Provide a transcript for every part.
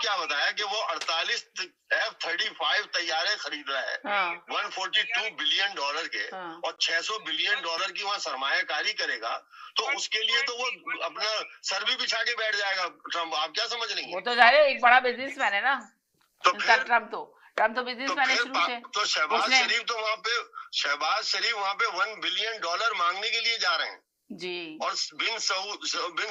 क्या बताया कि वो 48 F-35 तैयारे खरीद रहा है, 142 बिलियन डॉलर के, और 600 बिलियन डॉलर की वहाँ सरमायाकारी करेगा, तो उसके लिए तो वो अपना सर भी बिछा के बैठ जाएगा ट्रम्प। आप क्या समझ रही हैं? वो तो जाहिर है एक बड़ा बिजनेसमैन है ना, तो फिर ट्रम्प तो बिजनेसमैन है शुरू से। तो शहबाज शरीफ तो वहाँ पे 1 बिलियन डॉलर मांगने के लिए जा रहे हैं जी, और बिन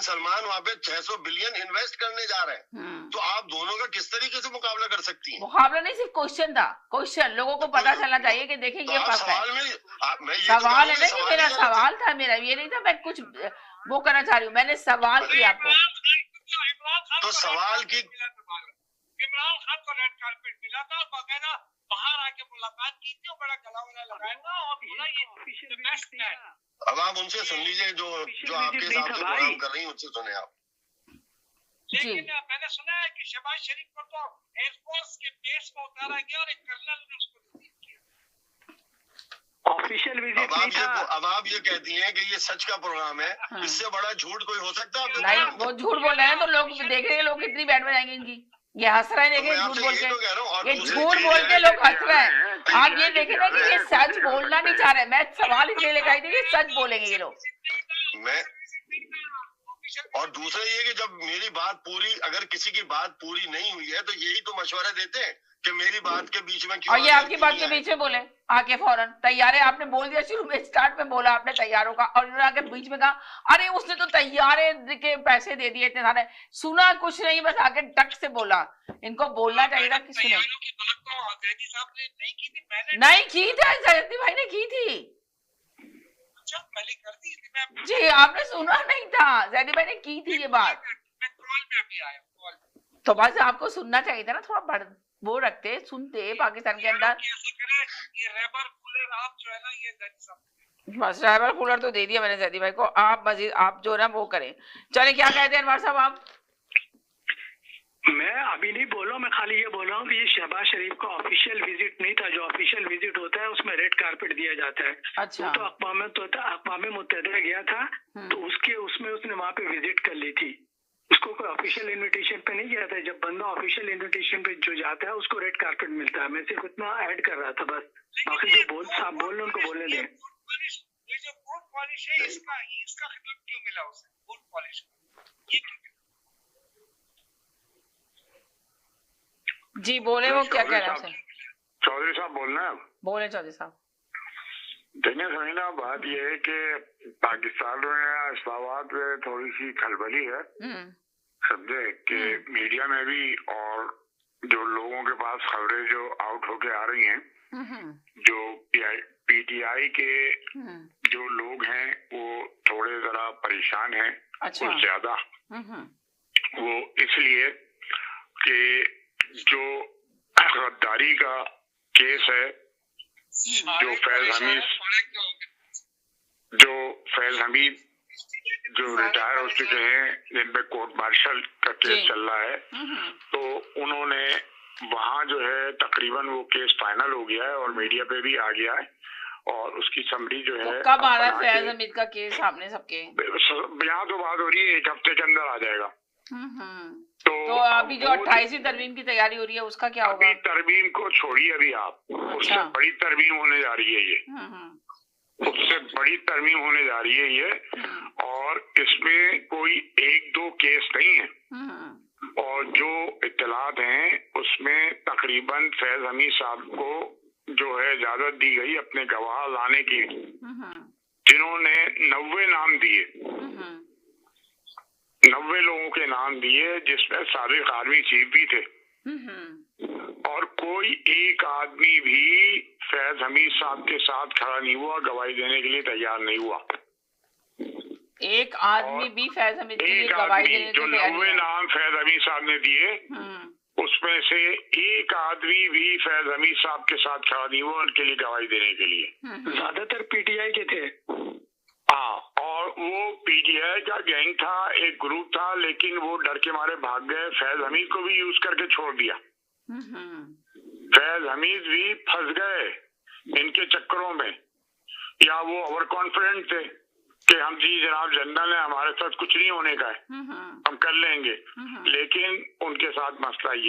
सलमान वहाँ पे 600 बिलियन इन्वेस्ट करने जा रहे हैं। तो आप दोनों का किस तरीके से मुकाबला कर सकती हैं? मुकाबला नहीं, सिर्फ क्वेश्चन था, क्वेश्चन लोगों को पता चलना चाहिए कि देखिए ये फर्क है। सवाल है ना, ये मेरा सवाल था, मेरा ये नहीं था मैं कुछ वो करना चाह रही हूँ, मैंने सवाल किया आपको। तो सवाल की इमरान खान को रेड कार्पेट मिला था, वगैरह बाहर आके मुलाकात की थी, बड़ा गला वला लगाया था और बोला ये बेस्ट है। अब आप उनसे सुन लीजिए जो आपके साथ प्रोग्राम कर रही हैं, उनसे सुने आप। लेकिन मैंने सुना है कि शहबाज शरीफ को तो एयरफोर्स के बेस में उतारा गया और एक कर्नल ने उसको रिसीव किया। ऑफिशियल विजिट नहीं था। अब आप ये कहती हैं कि ये सच का प्रोग्राम है, इससे बड़ा झूठ कोई हो सकता है? नहीं, वो झूठ बोल रहे हैं तो लोग देख रहे हैं, लोग कितनी बैठ में जाएंगे इनकी। ये हंस रहे हैं, देखिए झूठ बोल के, ये झूठ बोल के लोग हंस रहे हैं। आप ये देखे ना कि ये सच बोलना नहीं चाह रहे। मैं सवाल इसलिए लेकर आई थी कि सच बोलेंगे ये लोग। और दूसरा ये कि जब मेरी बात पूरी, अगर किसी की बात पूरी नहीं हुई है तो यही तो मशवरा देते हैं कि मेरी बात के बीच में क्यों, और ये आपकी बात के बीच में बोले आके फौरन तैयारे, आपने बोल दिया शुरू में, स्टार्ट में बोला आपने तैयारों का, और इन्होंने आके बीच में कहा अरे उसने तो तैयारे के पैसे दे दिए इतने सारे। सुना कुछ नहीं, बस आके टक से बोला। इनको बोलना चाहिए था कि सुने। नहीं की थी, जयंती भाई ने की थी जी, आपने सुना नहीं था? जयंती भाई ने की थी ये बात। तो बस आपको सुनना चाहिए था ना, थोड़ा बढ़ वो रखते, सुनते पाकिस्तान के अंदर। बस ड्राइवर कूलर तो दे दिया मैंने जयंती भाई को। आप मजीद आप जो है ना वो करें। चले, क्या कहते हैं अनवर साहब आप? मैं अभी नहीं बोल रहा हूँ, मैं खाली ये बोल रहा हूँ कि ये शहबाज शरीफ का ऑफिशियल विजिट नहीं था। जो ऑफिशियल विजिट होता है उसमें रेड कारपेट दिया जाता है। अच्छा। तो अक़वाम मुत्तहिदा गया था, तो उसमें उसने वहाँ पे विजिट कर ली थी। उसको कोई ऑफिशियल इनविटेशन पे नहीं गया था। जब बंदा ऑफिशियल इनविटेशन पे जो जाता है उसको रेड कारपेट मिलता है। मैं सिर्फ इतना ऐड कर रहा था बस। बाकी जो साहब बोल रहे उनको बोलने दें। ये जो बूट पॉलिश है, इसका खिताब क्यों मिला उसे? बूट पॉलिश जी बोले, वो क्या कह रहे हैं? चौधरी साहब बोलना है? बोले चौधरी साहब। देखिए समीना, बात यह है कि पाकिस्तान में इस्लामाबाद में थोड़ी सी खलबली है, समझे कि मीडिया में भी, और जो लोगों के पास खबरें जो आउट होके आ रही हैं, जो पीटीआई के जो लोग हैं वो थोड़े जरा परेशान हैं। अच्छा। कुछ ज्यादा वो इसलिए कि जो गद्दारी का केस है, जो फैज हमीद जो रिटायर हो चुके हैं, जिन पे कोर्ट मार्शल का केस चल रहा है, तो उन्होंने वहाँ जो है तकरीबन वो केस फाइनल हो गया है और मीडिया पे भी आ गया है, और उसकी समरी जो है। कब आ रहा है फैज हमीद का केस सामने सबके? यहाँ तो बात हो रही है 1 हफ्ते के अंदर आ जाएगा। तो अभी जो 28वीं तरमीम की तैयारी हो रही है उसका क्या होगा? अभी तरमीम को छोड़िए अभी आप। अच्छा। उससे बड़ी तरमीम होने जा रही है ये। उससे बड़ी तरमीम होने जा रही है ये, और इसमें कोई 1-2 केस नहीं है। और जो इत्तलात हैं उसमें तकरीबन फैज हमीद साहब को जो है इजाजत दी गई अपने गवाह लाने की, जिन्होंने 90 नाम दिए, 90 लोगों के नाम दिए, जिसमें साबिक आर्मी चीफ भी थे, और कोई एक आदमी भी फैज हमीद साहब के साथ खड़ा नहीं हुआ, गवाही देने के लिए तैयार नहीं हुआ। एक आदमी भी फैज हमीद के लिए गवाही देने के लिए तैयार नहीं हुआ। 90 नाम फैज हमीद साहब ने दिए, उसमें से एक आदमी भी फैज हमीद साहब के साथ खड़ा नहीं हुआ उनके लिए गवाही देने के लिए। ज्यादातर पीटीआई के थे। हाँ, और वो पीटीआई का गैंग था, एक ग्रुप था, लेकिन वो डर के मारे भाग गए। फैज हमीद को भी यूज करके छोड़ दिया। फैज हमीद भी फंस गए इनके चक्करों में, या वो ओवर कॉन्फिडेंट थे कि हम जी जनाब जनरल है, हमारे साथ कुछ नहीं होने का है, हम कर लेंगे, लेकिन उनके साथ मसला ये